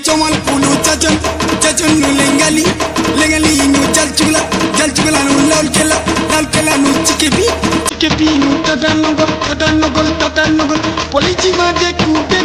Chomal pulu chajon nu lengali nu jalchugla nu lalkela nu chikepi nu tadanogol polichi ma dekule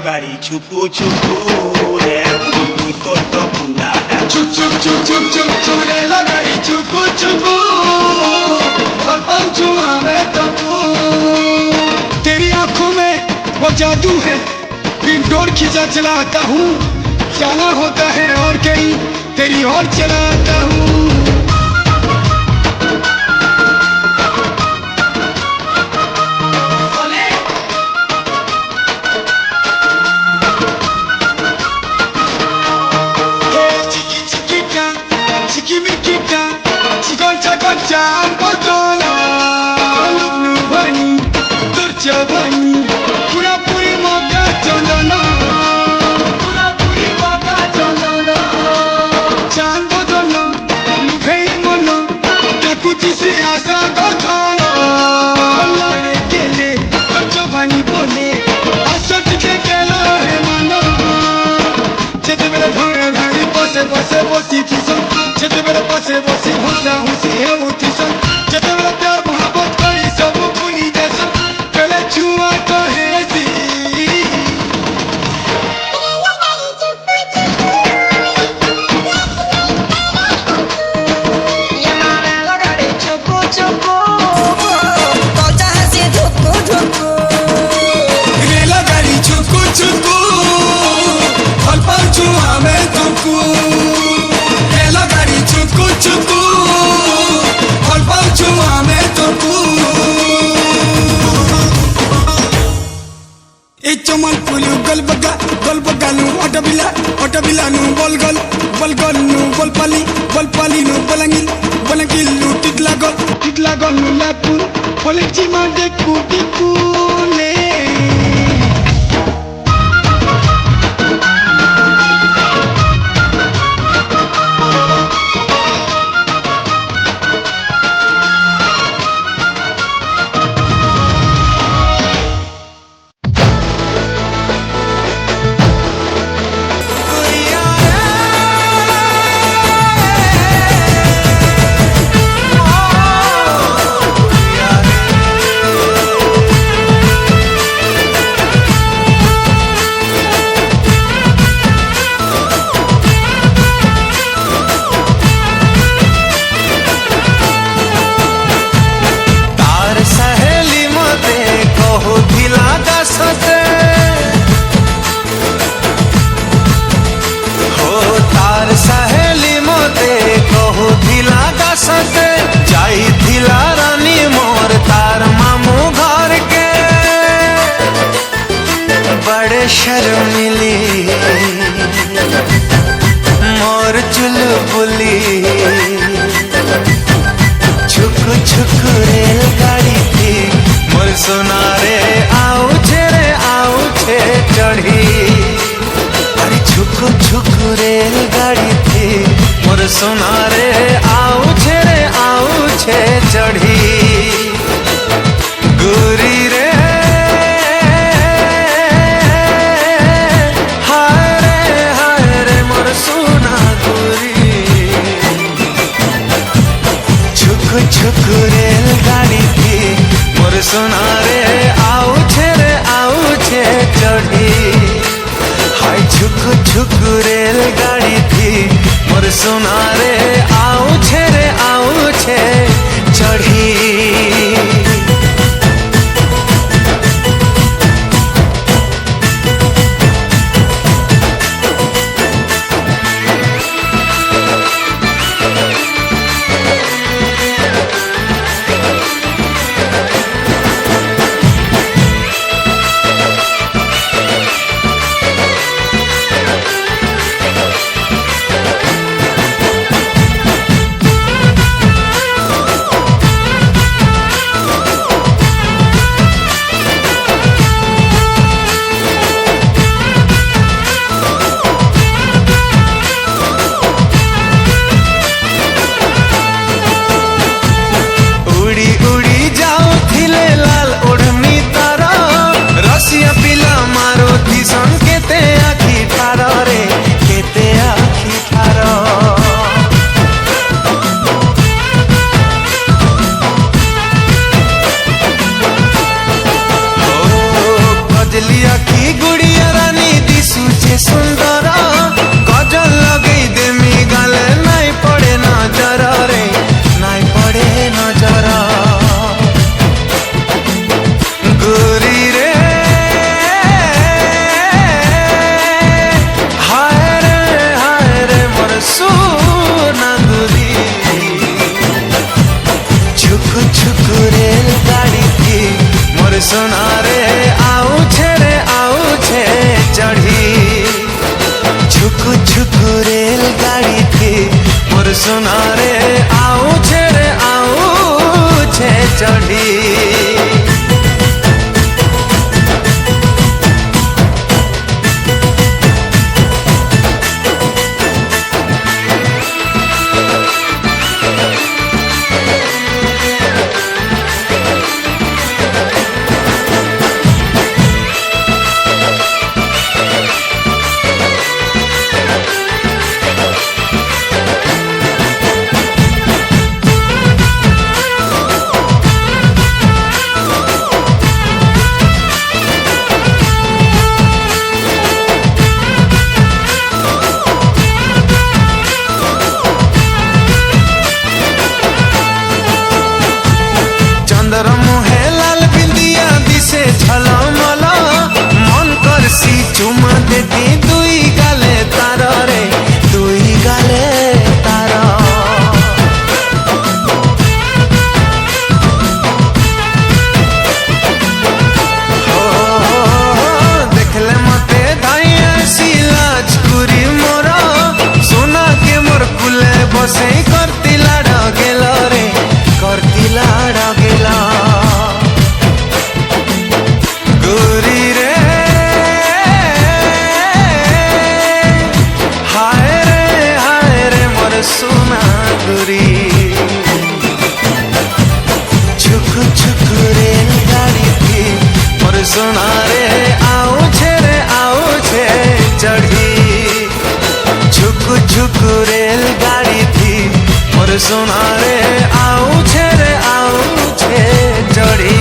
Gari chupu le ni corto punada chup le gari chupu और पंचू हमें तपू तेरी आंखों में वो जादू है pin डोर खींचा चलाता हूँ जाना होता है और कहीं तेरी और चलाता हूँ Chomal pulu golbaga nu otabila nu bolgol nu bolpali nu bolangil nu titlagol nu lapun polichi ma dekule शर्मिली मोर चुलबुली छुक छुक रेलगाड़ी थी मोर सोनारे आउछे चढ़ी। अरे छुक छुक रेलगाड़ी थी मोर सोनारे आउछे चढ़ी। गोरी रे हाय रे मोर सोना गोरी। छुक छुक रेलगाड़ी थी मोर सोनारे आउछे चढ़ी। हाय छुक छुक रेलगाड़ी थी मोर सोनारे आउछे चढ़ी। सुंदर गजल लगई देमी गाले नाई पड़े नजर रे नाई पड़े नजर। गोरी रे हाय रे मोर सोना गोरी। छुक छुक रेलगाड़ी थी मोर सोनारे आउछे चढ़ी। छुक छुक रेलगाड़ी थी मोर सोनारे आउछे चढ़ी। मुहे लाल बिंदिया दिसे झलमल मन करसी चुमा देती दुई गाले तार रे दुई गाले तार। देखले मते धाई आसिला छुरी मोर सोना के मोर कुले बसे करती लाड़ गेल रे करती लाड़ गेल। गोरी रे हाय रे मोर सोना गोरी। छुक छुक रेलगाड़ी थी मोर सोनारे आउछे चढ़ी। छुक छुक रेलगाड़ी थी मोर सोनारे आउछे चढ़ी।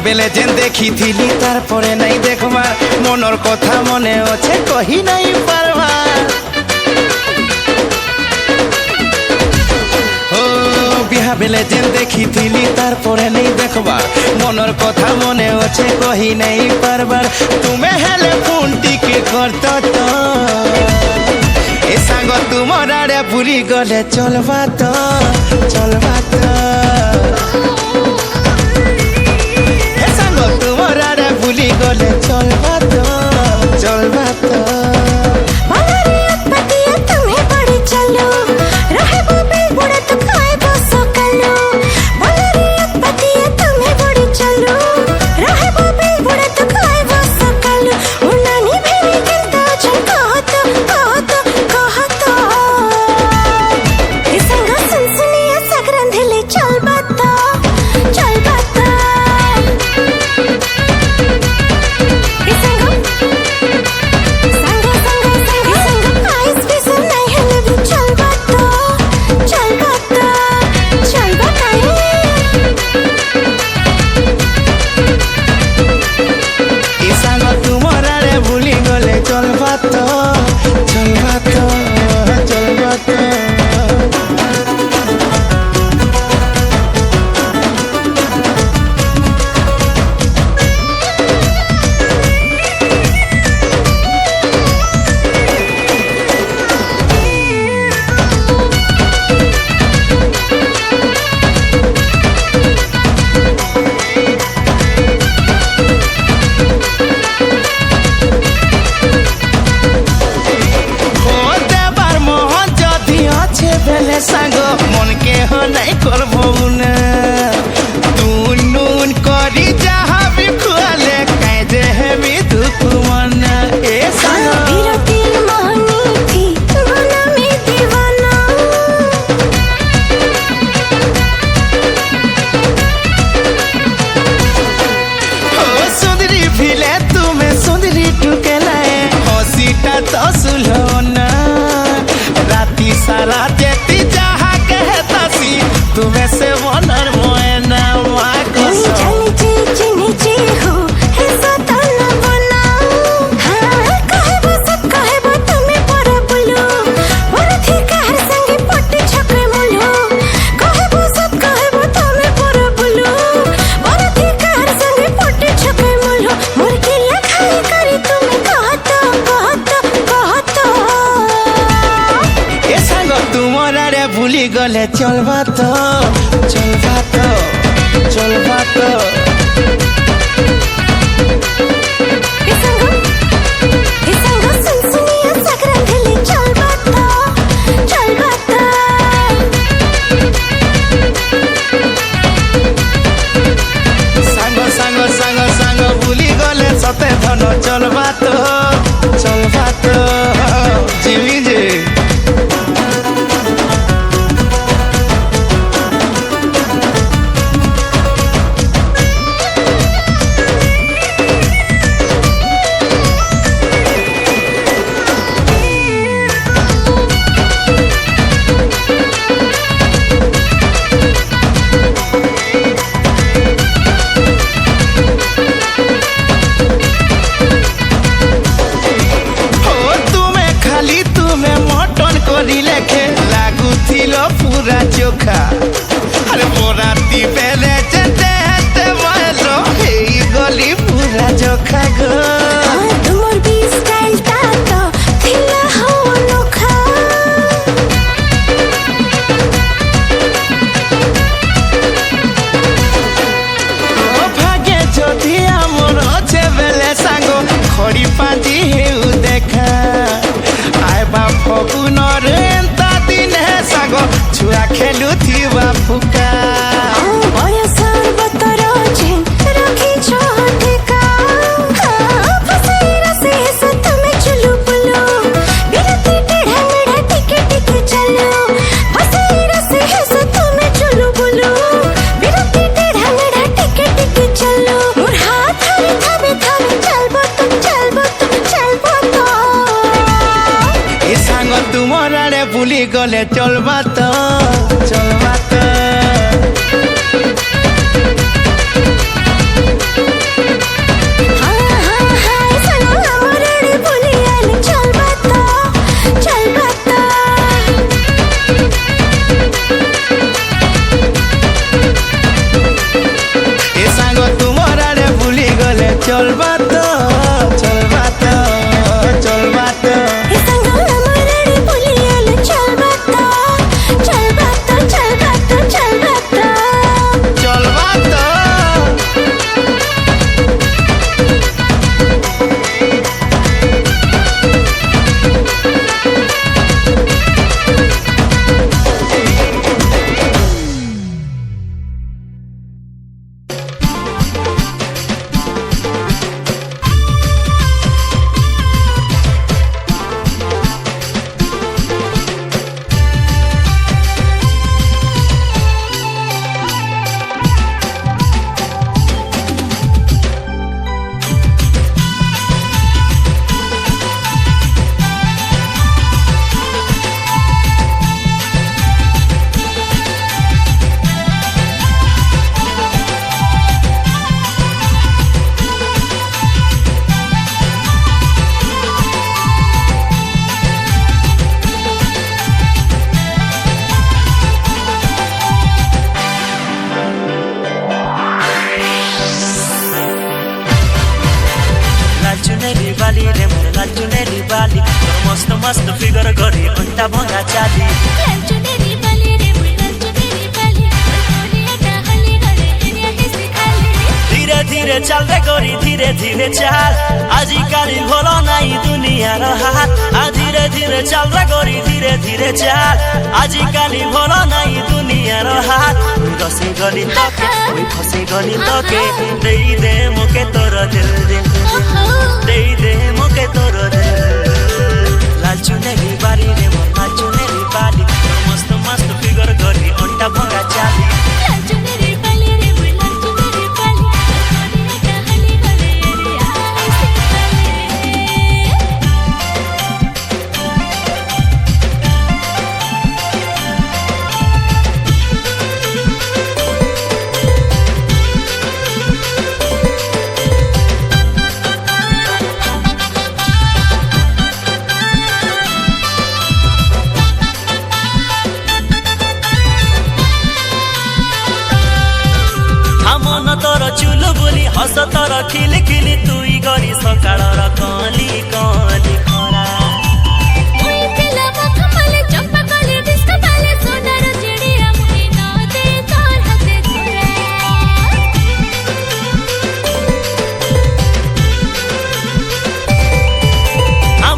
বেলে যেন দেখিথিলি তারপরে নাই দেখবার মনর কথা মনে আছে কহি নাই পারবার ও বিহা বেলে যেন দেখিথিলি তারপরে নাই দেখবার মনর কথা মনে আছে কহি নাই পারবার তুমি হেলে ফোন টিকে করত তো এ সাঙ্গ তোমার আড়ে ভুলি গলে চলবা তো চলবা তো এ সাঙ্গ তোমার আড়ে ভুলি গলে চলবা তো চলবা তো সাঙ্গ মনকে হনাই করবো না নুন নুন করি যাহাবি খুয়ালে কাই যে হেবি দুঃখ মনা এ সাঙ্গ বিরতির মনি থি বনা মে দিওয়ানা ও সুন্দরি ভিলে তুমি সুন্দরি টুকেলায় হসিটা তো সুলনা রাতি সারা যেতি যাহা कहतासी तुम्हें से वनर मोयना माँ कसम नीचे हो ऐसा तो न बनाओ हाँ कहे वो सब कहे वो तुम्हें पर बोलो और थी कहर संगे पट्टी छकरे मुलो कहे वो सब कहे वो तुम्हें पर बोलो और थी कहर संगे पट्टी छकरे मुलो मुर्गी खाई करी तुम्हें कहतो ये संग तुम्हारे भूली गले चलबा तो चलबा तो चलबा तो सुन सुनिया सकरा गले चलबा तो चलबा तो संग संग संग संग भूली गले सते धन चलबा तो चलबा तो जीवी जे पूरा चोखा अरे मोरा दीपेले चते हते मारो हे गली पूरा चोखा गो तुमर भी स्टाइल ता तो थिला हो अनोखा ओ भागे जोधी हमर छे बेले सांगो खड़ी पाजी हेउ देखा आय बा फगुनर एंता दिन है सांगो छुआ खेलु थीवा फुका बयसर बतर जेन रखी छोटे का फसेरा से सत में चलू बुलो बिरती टेढ़ा मेढ़ा टिके टिके चलो फसेरा से सत में चलू बुलो बिरती टेढ़ा मेढ़ा टिके टिके चलो मोर हाथ हरे थाबे थाबे चलबो तो ए सांग तुमर आड़े भूली गले चलबा तो चलबा तो मस्त मस्त फिगर गरी अंटा भरा चाली धीरे धीरे चल रे गोरी धीरे धीरे चल आजिकाली भोलो नाई दुनिया रो हाथ धीरे धीरे चल रे गोरी धीरे धीरे चल आजिकाली भोलो नाई दुनिया रो हाथ गसे गली तके ओई फसे गली तके दे दे मोके तोर दिल दिल दे दे मोके तोर दिल लाल चुनेरी बारी रे मोर लाल चुनेरी बाली मस्त मस्त फिगर गरी अंटा भरा चाली तोर चुलो बोली हस तोर खिली खिली तुई गरी सकाळ र कली कली खरा ओइ पिला मखमले चंपा कली डिस्को बाले सोनार चिड़िया मुई न दे तोर हाथे धरा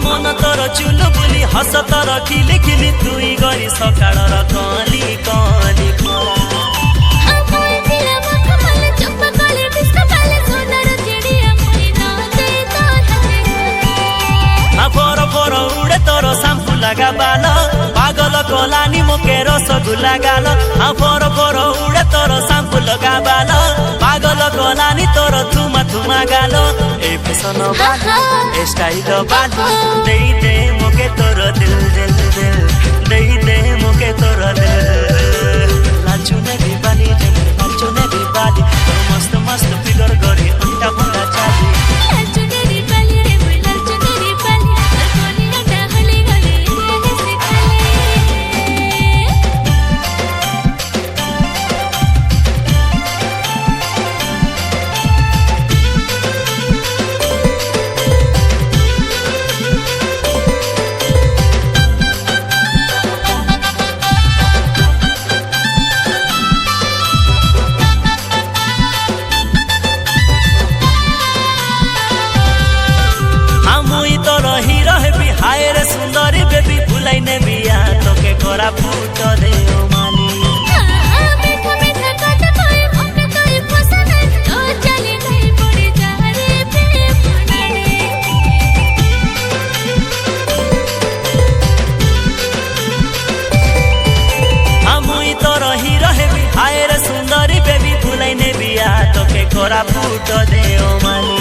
मन तोर चुलो बोली हस तोर खिली खिली तुई गरी सकाळ र कली कली खरा फोरो फोरो उड़े तोरो शैम्पू लगा बालो पागल कोलानी मोके रसगुल्ला गालो फोरो फोरो उड़े तोरो शैम्पू लगा बालो पागल कोलानी तोरो थुमा थुमा गालो ए फैशन बालो ए स्टाइल बालो दे दे मोके तोरो दिल दिल दिल दे दे मोके तोरो दिल लाचू ने भी बाली दे लाचू ने भी बाली मस्त मस्त फिगर गरी अंटा भरा चाली सुंदरी बेबी भुलाई ने बिया तोके कोरा फूट दे ओ माली मीठा मीठा कट कोई मोके कोई पसंद तो चली नहीं पड़ी जा रे प्रेम नाड़ी हमई तोर हीरो हेबी हाय रे सुंदरी बेबी भुलाई ने बिया तोके कोरा फूट दे ओ माली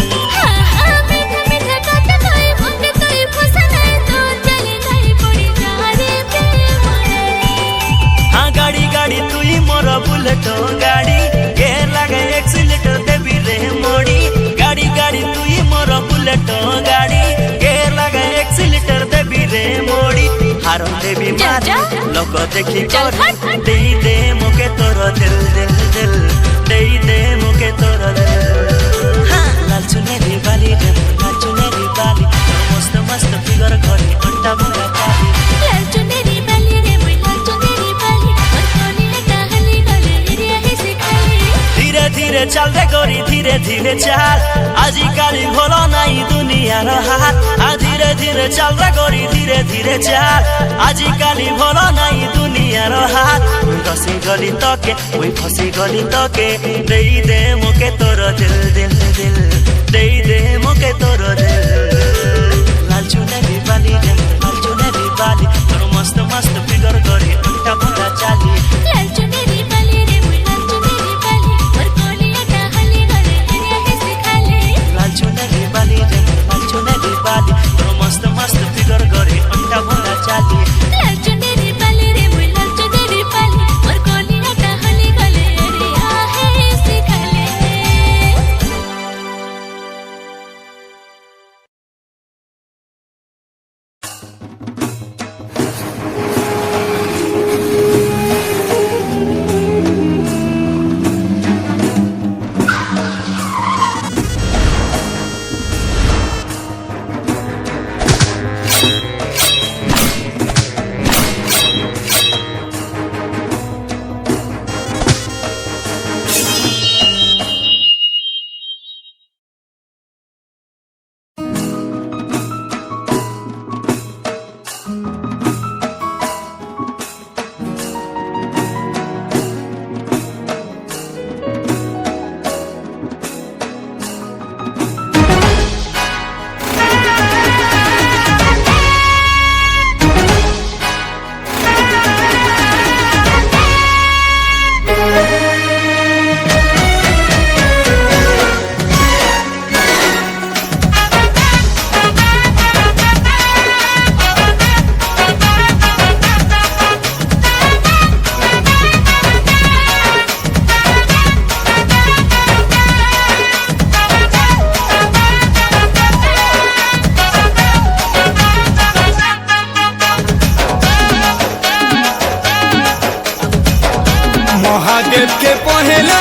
बुलेट गाड़ी गेर लगे एक्सीलेटर देवी रे मोड़ी गाड़ी गाड़ी तुई मोर बुलेट गाड़ी गेर लगे एक्सीलेटर देवी रे मोड़ी हारन देवी मारी लोक देखी कर दे दे मोके तोर दिल दिल दिल दे दे मोके तोर दिल लाल चुनेरी बाली रे लाल चुनेरी बाली मस्त मस्त फिगर गरी अंटा भरा चाली लाल चुनेरी बाली रे मुई लाल चुनेरी बाली धीरे धीरे चल रे गोरी धीरे धीरे चल आजिकाली भोलो नाई दुनिया रो हाथ धीरे धीरे चल रे गोरी धीरे धीरे चल आजिकाली भोलो नाई दुनिया रो हाथ गसी गली तके ओई फसी गली तके दे दे मोके तोर दिल दिल दिल दे दे मोके तोर दिल लाल चुनेरी बाली रे लाल चुनेरी बाली तोर मस्त मस्त फिगर गरी अंटा भरा चाली लाल चुनेरी बाली रे मुई लाल चुनेरी बाली मोर कोलिया डाहली गले हरिया के सिखाले लाल चुनेरी बाली रे लाल चुनेरी बाली तोर मस्त मस्त फिगर गरी अंटा भरा चाली लाल चुनेरी बाली रे मुई लाल चुनेरी बाली मोर कोलिया डाहली गले हरिया के सिखाले महादेव के पहला